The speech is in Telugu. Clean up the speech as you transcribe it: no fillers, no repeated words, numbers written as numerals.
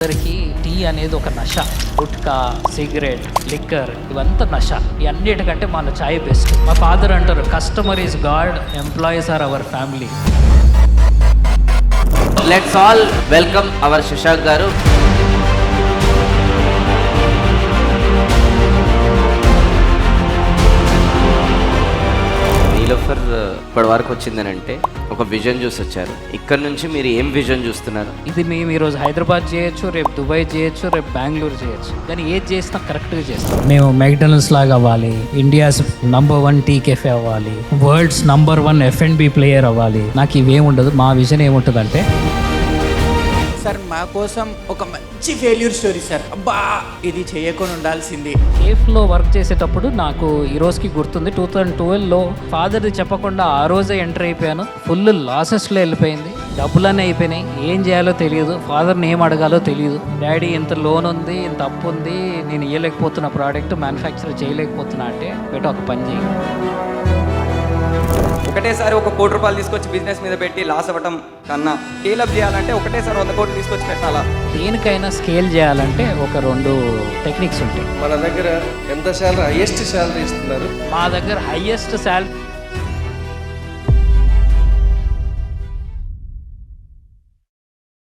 అందరికీ టీ అనేది ఒక నష. గుట్కా, సిగరెట్, లిక్కర్ ఇవంతా నష. ఈ అన్నిటికంటే మన చాయ్ బెస్ట్. మా ఫాదర్ అంటారు, customer is god, employees are our family. Let's all welcome our Shashank garu. Niloufer ఇప్పటి వరకు వచ్చిందనంటే ఒక విజన్ చూసి వచ్చారు. ఇక్కడ నుంచి మీరు ఏం విజన్ చూస్తున్నారు? ఇది మేము ఈరోజు హైదరాబాద్ చేయొచ్చు, రేపు దుబాయ్ చేయొచ్చు, రేపు బెంగళూరు చేయొచ్చు, కానీ ఏది చేసినా కరెక్ట్గా చేస్తాం. మేము మెక్డొనాల్డ్స్ లాగా అవ్వాలి, ఇండియాస్ #1 టీ కెఫే అవ్వాలి, వరల్డ్స్ #1 F&B ప్లేయర్ అవ్వాలి. నాకు ఇవేం ఉండదు. మా విజన్ ఏముంటుంది అంటే, సార్ మా కోసం ఒక మంచి ఫెయిల్యూర్ స్టోరీ సార్. అబ్బా ఇది చేయకుండా ఉండాల్సింది. కేఫ్లో వర్క్ చేసేటప్పుడు నాకు ఈ రోజుకి గుర్తుంది, 2012లో ఫాదర్ది చెప్పకుండా ఆ రోజే ఎంటర్ అయిపోయాను. ఫుల్ లాసెస్లో వెళ్ళిపోయింది, డబ్బులన్నీ అయిపోయినాయి, ఏం చేయాలో తెలియదు, ఫాదర్ని ఏం అడగాలో తెలియదు. డాడీ ఇంత లోన్ ఉంది, ఇంత అప్పు ఉంది, నేను ఇవ్వలేకపోతున్నా, ప్రోడక్ట్ మ్యానుఫ్యాక్చర్ చేయలేకపోతున్నా అంటే, బయట ఒక పని చేయి. ఒకటేసారి ₹1 కోటి తీసుకొచ్చి బిజినెస్ మీద పెట్టి లాస్ అవ్వటం కన్నా స్కేలప్ చేయాలంటే ఒకటేసారి 100 కోట్లు తీసుకొచ్చి పెట్టాలా? దేనికైనా స్కేల్ చేయాలంటే ఒక 2 టెక్నిక్స్ ఉంటాయి. మన దగ్గర ఎంత శాలరీ, హైయెస్ట్ శాలరీ ఇస్తున్నారు? మా దగ్గర హైయెస్ట్ శాలరీ